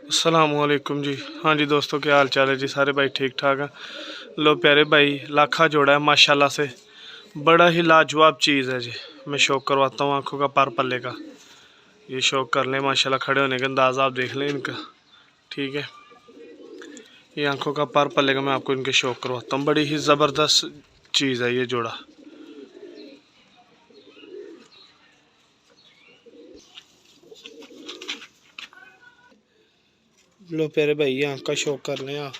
अस्सलामुअलैकुम जी। हाँ जी दोस्तों, क्या हाल चाल है जी? सारे भाई ठीक ठाक हैं। लो प्यारे भाई, लाखा जोड़ा है माशाल्लाह से, बड़ा ही लाजवाब चीज़ है जी। मैं शौक करवाता हूँ आंखों का पार पल्ले का। ये शौक कर लें माशाल्लाह, खड़े होने का अंदाज़ा आप देख लें इनका। ठीक है, ये आंखों का पार पल्ले का मैं आपको इनके शौक करवाता हूँ। बड़ी ही ज़बरदस्त चीज़ है ये जोड़ा। लो प्यारे भाई, ये आँख का शौक कर लें आप।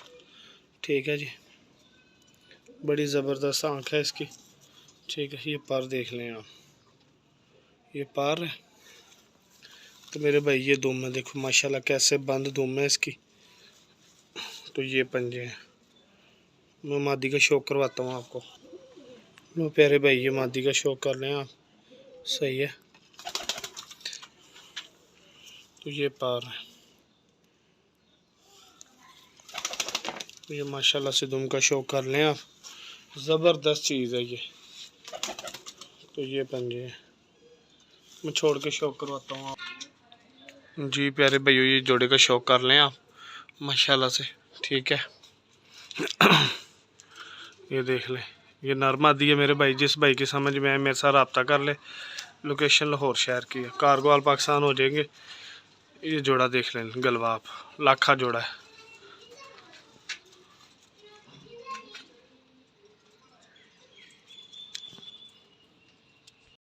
ठीक है जी, बड़ी ज़बरदस्त आँख है इसकी। ठीक है, ये पार देख लें आप, ये पार है। तो मेरे भाई ये दुम है, देखो माशाल्लाह कैसे बंद दुम है इसकी। तो ये पंजे हैं। मैं मादी का शौक करवाता हूँ आपको। लो प्यारे भाई, ये मादी का शौक कर लें आप। सही है, तो ये पार है। तो ये माशाल्लाह से दुम का शौक कर लें आप, ज़बरदस्त चीज़ है ये। तो ये पंजे हैं, मैं छोड़ के शौक करवाता हूँ आप जी। प्यारे भाइयों, ये जोड़े का शौक कर लें आप माशाल्लाह से। ठीक है, ये देख लें, ये नरमा दी है मेरे भाई। जिस भाई की समझ में आए मेरे साथ रब्ता कर ले। लोकेशन लाहौर शहर की है, कारगोवाल पाकिस्तान हो जाएंगे। ये जोड़ा देख लें, गलवा आप, लाखा जोड़ा है।